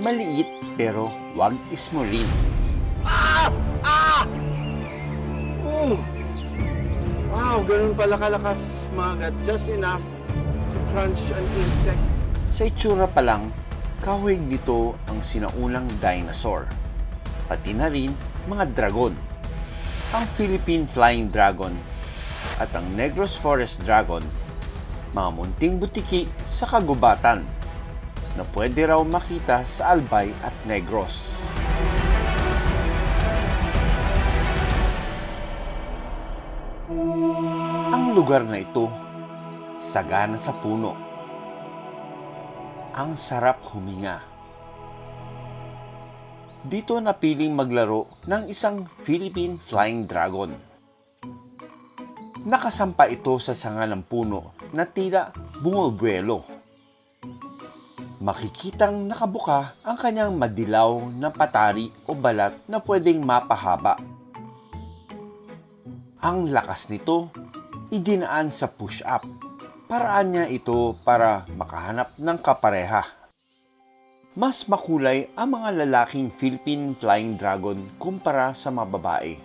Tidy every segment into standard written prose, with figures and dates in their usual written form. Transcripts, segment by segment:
Maliit pero wag ismurin. Oh! Wow, ganun pala kalakas magat. Just enough to crunch an insect. Sa itsura pa lang, kahawig nito ang sinaunang dinosaur. Pati na rin mga dragon. Ang Philippine Flying Dragon at ang Negros Forest Dragon, mga munting butiki sa kagubatan na pwede raw makita sa Albay at Negros. Ang lugar na ito, sagana sa puno. Ang sarap huminga. Dito napiling maglaro ng isang Philippine Flying Dragon. Nakasampa ito sa sanga ng puno na tila bumubuelo. Makikitang nakabuka ang kanyang madilaw na patari o balat na pwedeng mapahaba. Ang lakas nito, idinaan sa push-up. Paraan niya ito para makahanap ng kapareha. Mas makulay ang mga lalaking Philippine Flying Dragon kumpara sa mga babae.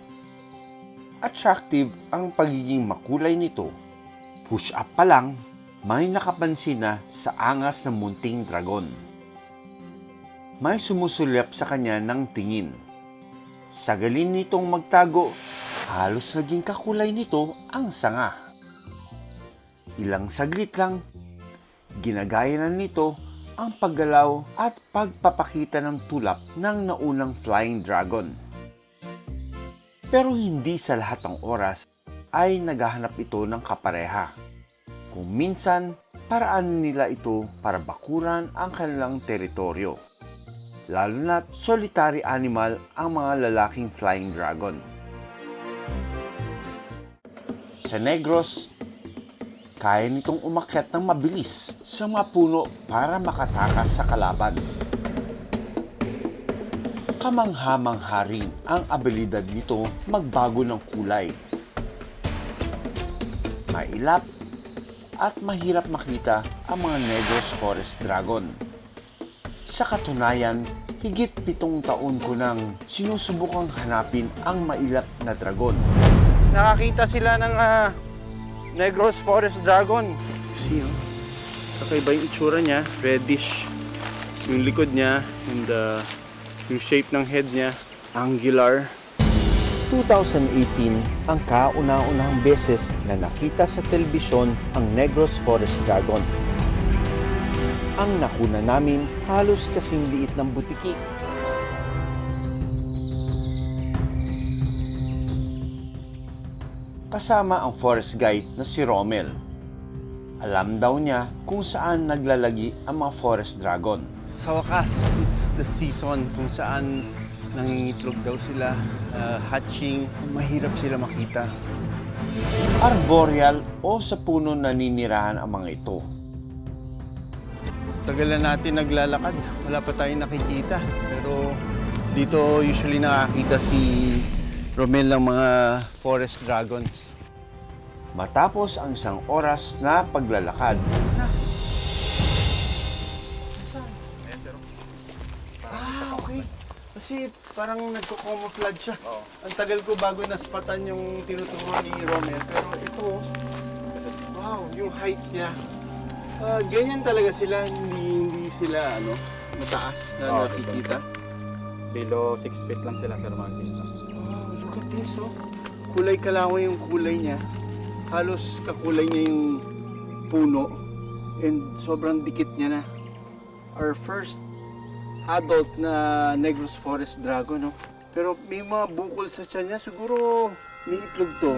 Attractive ang pagiging makulay nito. Push-up pa lang, may nakapansin na sa angas ng munting dragon. May sumusulyap sa kanya ng tingin. Sagalin nitong magtago, halos naging kakulay nito ang sanga. Ilang saglit lang, ginagaya na nito ang paggalaw at pagpapakita ng tulak ng naunang flying dragon. Pero hindi sa lahat ng oras ay naghahanap ito ng kapareha. Kung minsan, paraan nila ito para bakuran ang kanilang teritoryo. Lalo na't solitary animal ang mga lalaking flying dragon. Sa Negros, kaya nitong umakyat ng mabilis sa mga puno para makatakas sa kalaban. Kamangha-mangha rin ang abilidad nito magbago ng kulay. Mailap at mahirap makita ang mga Negros Forest Dragon. Sa katunayan, higit 7 taon ko nang sinusubukang hanapin ang mailap na dragon. Nakakita sila ng Negros Forest Dragon. See, oh. Kakaiba yung itsura niya. Reddish. Yung likod niya and yung shape ng head niya. Angular. 2018 ang kauna-unahang beses na nakita sa telebisyon ang Negros Forest Dragon. Ang nakuna namin halos kasing liit ng butiki. Kasama ang forest guide na si Romel. Alam daw niya kung saan naglalagi ang mga forest dragon. Sa wakas, it's the season kung saan nangingitlog daw sila, hatching, mahirap sila makita. Arboreal o sa puno naninirahan ang mga ito. Tagal na natin naglalakad, wala pa tayong nakikita. Pero dito usually nakakita si Romel ng mga forest dragons. Matapos ang isang oras na paglalakad, Okay. Kasi parang nagko-camouflage siya. Ang tagal ko bago naspatan yung tinuturo ni Romel. Pero ito, wow, yung height niya. Ganyan talaga sila, hindi sila mataas na nakikita. Below 6 feet lang sila, Sir Marvin. Wow, look at this, oh. Kulay kalawang yung kulay niya. Halos kakulay niya yung puno. And sobrang dikit niya na. Our first adult na Negros Forest Dragon, no? Pero may mga bukol sa tiyan niya. Siguro may itlog to.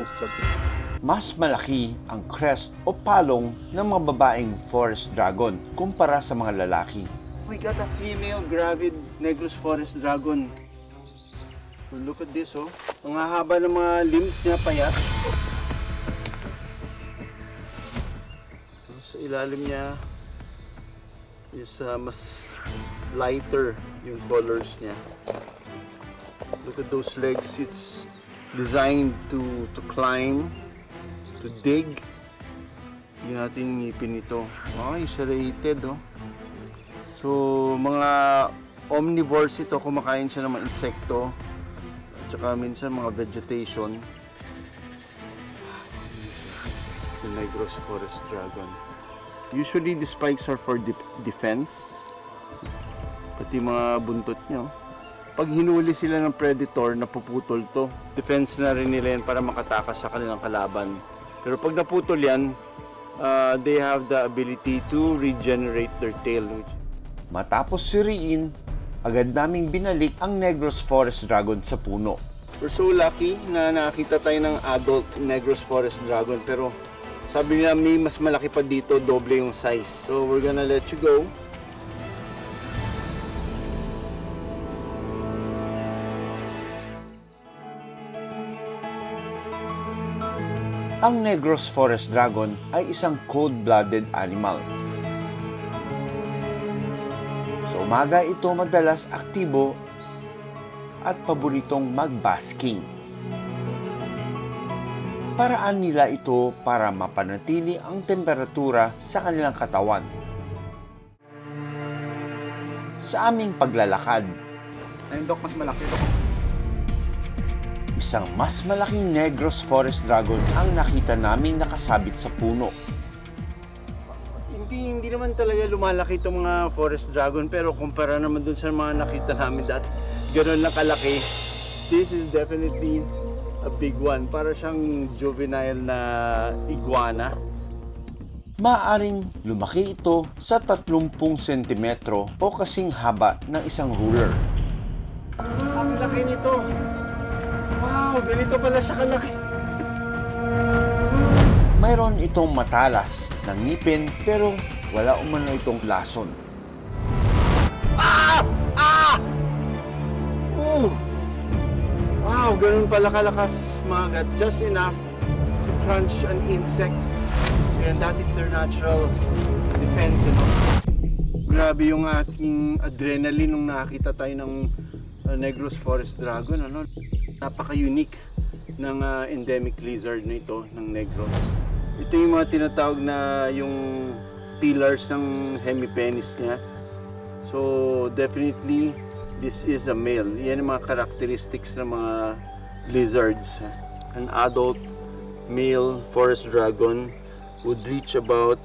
mas malaki ang crest o palong ng mga babaeng forest dragon kumpara sa mga lalaki. We got a female gravid Negros Forest Dragon. So look at this, oh. Ang haba ng mga limbs niya, payat. So, sa ilalim niya is mas lighter yung colors niya. Look at those legs. It's designed to climb, to dig. Yun natin yung ngipin nito. Okay, serrated, oh. So, mga Omnivores ito, kumakain siya ng mga insekto at saka minsan mga vegetation. The Negros Forest Dragon. Usually the spikes are for defense. Pati mga buntot niya. Pag hinuli sila ng predator, napuputol to. Defense na rin nila yan para makatakas sa kanilang kalaban. Pero pag naputol yan, they have the ability to regenerate their tail. Matapos suriin, agad naming binalik ang Negros Forest Dragon sa puno. We're so lucky na nakakita tayo ng adult Negros Forest Dragon, pero sabi nila may mas malaki pa dito, doble yung size. So we're gonna let you go. Ang Negros Forest Dragon ay isang cold-blooded animal. Sa umaga ito madalas aktibo at paboritong mag-basking. Paraan nila ito para mapanatili ang temperatura sa kanilang katawan. Sa aming paglalakad, Ayun, Dok, mas malaki, Dok. isang mas malaking Negros Forest Dragon ang nakita naming nakasabit sa puno. Hindi naman talaga lumalaki itong mga forest dragon, pero kumpara naman dun sa mga nakita namin dati, gano'n lang kalaki. This is definitely a big one. Para siyang juvenile na iguana. Maaring lumaki ito sa 30 sentimetro o kasing haba ng isang ruler. Ang laki nito! Wow, ganito pala siya kalaki. Mayroon itong matalas na ngipin pero wala umano itong lason. Wow, ganun pala kalakas mga gat. Just enough to crunch an insect. And that is their natural defense, you know. Grabe yung ating adrenaline nung nakakita tayo ng Negros Forest Dragon, ano. Napaka-unique ng endemic lizard na ito, ng Negros. Ito yung mga tinatawag na yung pillars ng hemipenis niya. So definitely this is a male. Yan ang mga characteristics ng mga lizards. An adult male forest dragon would reach about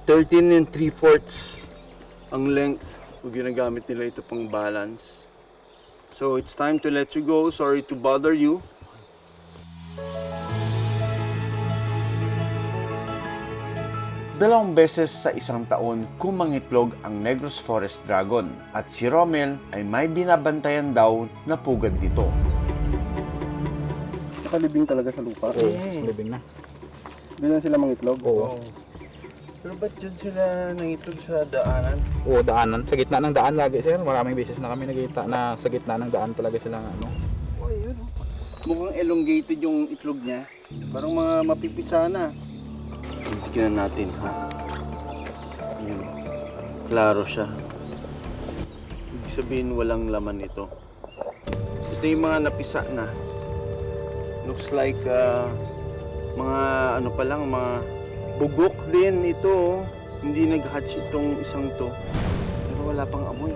13 3/4 ang length. Kung ginagamit nila ito pang balance. So it's time to let you go. Sorry to bother you. Dalawang beses sa isang taon kumangitlog ang Negros Forest Dragon at si Rommel ay may binabantayan daw na pugad dito. Nakalibing talaga sa lupa. Libing na. Doon sila mangitlog? Oo. Pero ba't dyan sila nangitlog sa daanan? Oo, daanan. Sa gitna ng daan lagi, sir. Maraming beses na kami nakita na sa gitna ng daan talaga sila, ano. Oh, yun. Mukhang elongated yung itlog niya. Parang mga mapipisa na. Tignan natin, ha? Yun. Klaro siya. Ibig sabihin walang laman ito. Ito yung mga napisa na. Looks like mga ano pa lang, mga bugok din ito. Hindi nag-hatch itong isang to. Pero wala pang amoy.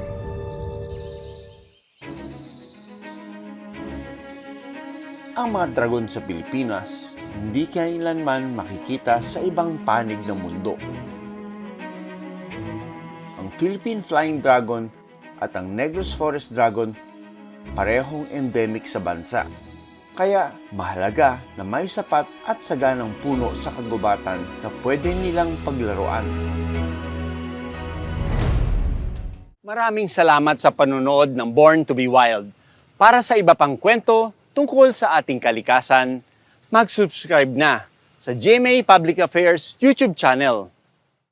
Ang mga dragon sa Pilipinas hindi kailanman makikita sa ibang panig ng mundo. Ang Philippine Flying Dragon at ang Negros Forest Dragon parehong endemic sa bansa. Kaya mahalaga na may sapat at saganang puno sa kagubatan na pwede nilang paglaruan. Maraming salamat sa panonood ng Born to be Wild. Para sa iba pang kwento tungkol sa ating kalikasan, mag-subscribe na sa GMA Public Affairs YouTube channel.